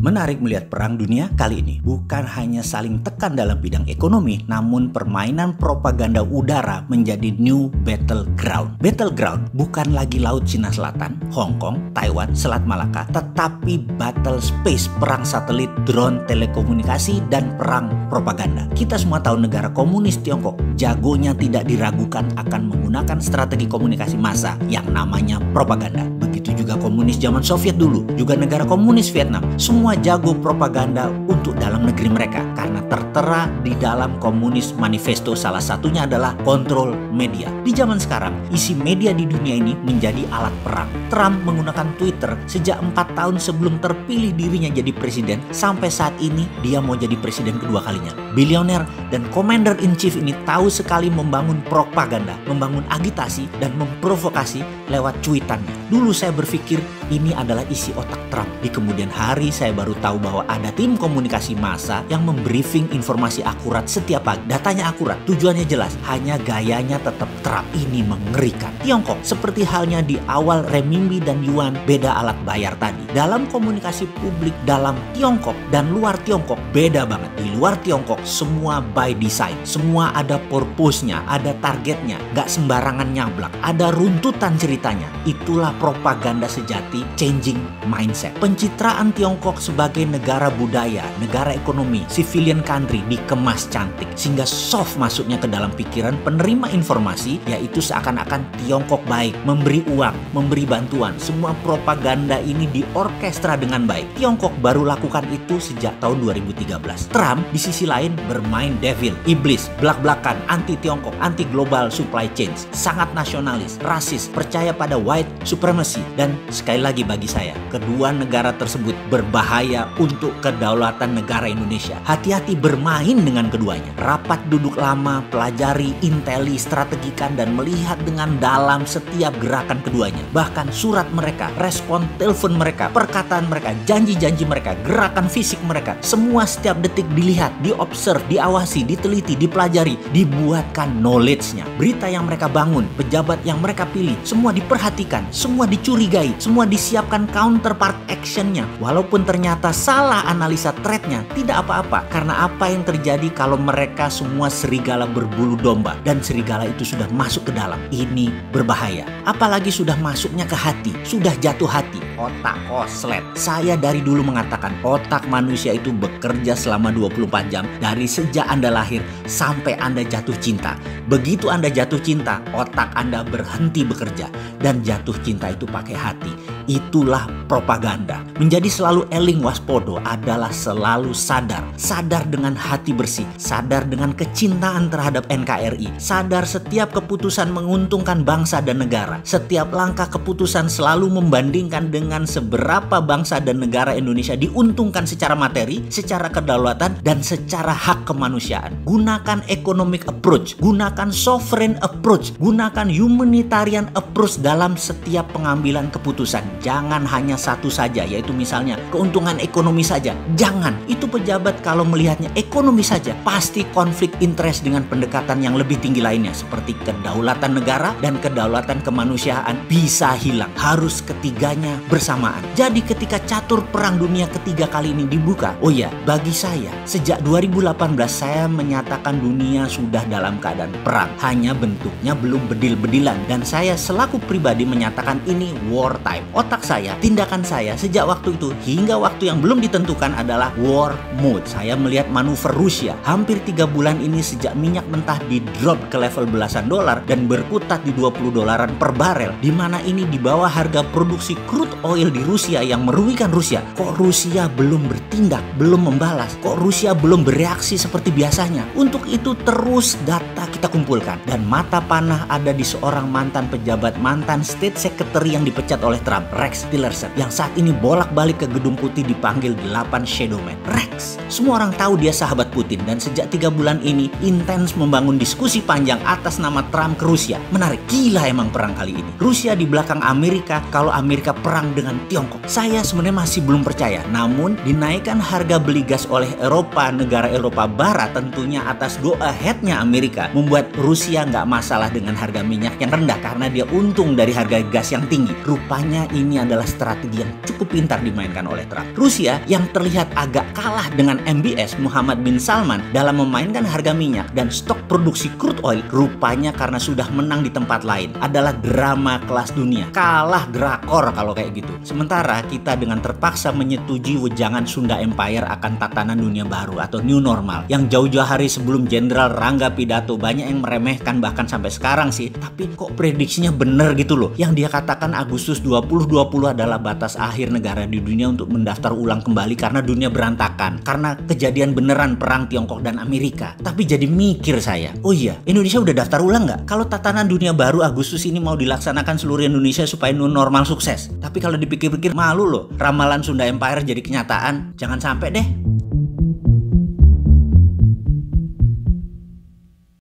Menarik melihat perang dunia kali ini bukan hanya saling tekan dalam bidang ekonomi, namun permainan propaganda udara menjadi new battleground. Battleground bukan lagi Laut Cina Selatan, Hong Kong, Taiwan, Selat Malaka, tetapi battle space, perang satelit, drone, telekomunikasi, dan perang propaganda. Kita semua tahu negara komunis Tiongkok jagonya tidak diragukan akan menggunakan strategi komunikasi massa yang namanya propaganda. Begitu juga komunis zaman Soviet dulu, juga negara komunis Vietnam, semua jago propaganda untuk dalam negeri mereka karena tertera di dalam komunis manifesto, salah satunya adalah kontrol media. Di zaman sekarang, isi media di dunia ini menjadi alat perang. Trump menggunakan Twitter sejak 4 tahun sebelum terpilih dirinya jadi presiden, sampai saat ini dia mau jadi presiden kedua kalinya. Bilioner dan commander in chief ini tahu sekali membangun propaganda, membangun agitasi dan memprovokasi lewat cuitannya. Dulu saya berpikir ini adalah isi otak Trump. Di kemudian hari saya baru tahu bahwa ada tim komunikasi massa yang membriefing informasi akurat setiap pagi. Datanya akurat, tujuannya jelas, hanya gayanya tetap Trump. Ini mengerikan. Tiongkok seperti halnya di awal renminbi dan yuan, beda alat bayar tadi. Dalam komunikasi publik dalam Tiongkok dan luar Tiongkok beda banget. Di luar Tiongkok semua by design, semua ada purpose-nya, ada targetnya, gak sembarangan nyablak, ada runtutan ceritanya. Itulah propaganda sejati, changing mindset. Pencitraan Tiongkok sebagai negara budaya, negara ekonomi, civilian country dikemas cantik sehingga soft masuknya ke dalam pikiran penerima informasi, yaitu seakan-akan Tiongkok baik, memberi uang, memberi bantuan. Semua propaganda ini diorkestra dengan baik. Tiongkok baru lakukan itu sejak tahun 2013. Trump di sisi lain bermain devil, iblis, belak-belakan, anti Tiongkok, anti global supply chains, sangat nasionalis, rasis, percaya pada white supremacy, dan sekali lagi bagi saya, kedua negara tersebut berbahaya untuk kedaulatan negara Indonesia. Hati-hati bermain dengan keduanya. Rapat duduk lama, pelajari, inteli, strategikan, dan melihat dengan dalam setiap gerakan keduanya. Bahkan surat mereka, respon telepon mereka, perkataan mereka, janji-janji mereka, gerakan fisik mereka, semua setiap detik dilihat, diobserv, diawasi, diteliti, dipelajari, dibuatkan knowledge-nya. Berita yang mereka bangun, pejabat yang mereka pilih, semua diperhatikan, semua dicurigai, semua disiapkan counterpart action-nya. Walaupun ternyata salah analisa threat-nya, tidak apa-apa. Karena apa yang terjadi kalau mereka semua serigala berbulu domba dan serigala itu sudah masuk ke dalam? Ini berbahaya. Apalagi sudah masuknya ke hati, sudah jatuh hati, otak koslet. Saya dari dulu mengatakan otak manusia itu bekerja selama 24 jam dari sejak Anda lahir sampai Anda jatuh cinta. Begitu Anda jatuh cinta, otak Anda berhenti bekerja, dan jatuh cinta itu pakai hati. Itulah propaganda. Menjadi selalu eling waspodo adalah selalu sadar. Sadar dengan hati bersih, sadar dengan kecintaan terhadap NKRI, sadar setiap keputusan menguntungkan bangsa dan negara. Setiap langkah keputusan selalu membandingkan dengan seberapa bangsa dan negara Indonesia diuntungkan secara materi, secara kedaulatan, dan secara hak kemanusiaan. Gunakan economic approach, gunakan sovereign approach, gunakan humanitarian approach dalam setiap pengambilan keputusan. Jangan hanya satu saja, yaitu misalnya keuntungan ekonomi saja. Jangan. Itu pejabat kalau melihatnya ekonomi saja, pasti konflik interest dengan pendekatan yang lebih tinggi lainnya, seperti kedaulatan negara dan kedaulatan kemanusiaan bisa hilang. Harus ketiganya bersamaan. Jadi ketika catur perang dunia ketiga kali ini dibuka, oh ya, bagi saya, sejak 2018 saya menyatakan dunia sudah dalam keadaan perang. Hanya bentuknya belum bedil-bedilan, dan saya selaku pribadi menyatakan ini war time. Otak saya, tindakan saya sejak waktu itu hingga waktu yang belum ditentukan adalah war mode. Saya melihat manuver Rusia hampir 3 bulan ini sejak minyak mentah di drop ke level belasan dolar dan berkutat di 20 dolaran per barel, di mana ini di bawah harga produksi crude oil di Rusia yang merugikan Rusia. Kok Rusia belum bertindak, belum membalas? Kok Rusia belum bereaksi seperti biasanya? Untuk itu terus data kita kumpulkan, dan mata panah ada di seorang mantan pejabat, mantan state secretary yang dipecat oleh Trump, Rex Tillerson, yang saat ini bolak-balik ke Gedung Putih dipanggil 8 Shadow Man. Rex, semua orang tahu dia sahabat Putin, dan sejak 3 bulan ini intens membangun diskusi panjang atas nama Trump ke Rusia. Menarik, gila emang perang kali ini. Rusia di belakang Amerika kalau Amerika perang dengan Tiongkok. Saya sebenarnya masih belum percaya, namun dinaikkan harga beli gas oleh Eropa, negara Eropa Barat, tentunya atas go ahead-nya Amerika, membuat Rusia nggak masalah dengan harga minyak yang rendah karena dia untung dari harga gas yang tinggi. Rupanya ini adalah strategi strategi yang cukup pintar dimainkan oleh Trump. Rusia yang terlihat agak kalah dengan MBS Muhammad bin Salman dalam memainkan harga minyak dan stok produksi crude oil, rupanya karena sudah menang di tempat lain adalah drama kelas dunia. Kalah drakor kalau kayak gitu. Sementara kita dengan terpaksa menyetujui wejangan Sunda Empire akan tatanan dunia baru atau new normal yang jauh-jauh hari sebelum Jenderal Rangga pidato banyak yang meremehkan bahkan sampai sekarang sih. Tapi kok prediksinya bener gitu loh. Yang dia katakan Agustus 2020 adalah batas akhir negara di dunia untuk mendaftar ulang kembali karena dunia berantakan. Karena kejadian beneran perang Tiongkok dan Amerika. Tapi jadi mikir saya, oh iya, Indonesia udah daftar ulang nggak? Kalau tatanan dunia baru Agustus ini mau dilaksanakan seluruh Indonesia supaya new normal sukses. Tapi kalau dipikir-pikir malu loh, ramalan Sunda Empire jadi kenyataan. Jangan sampai deh.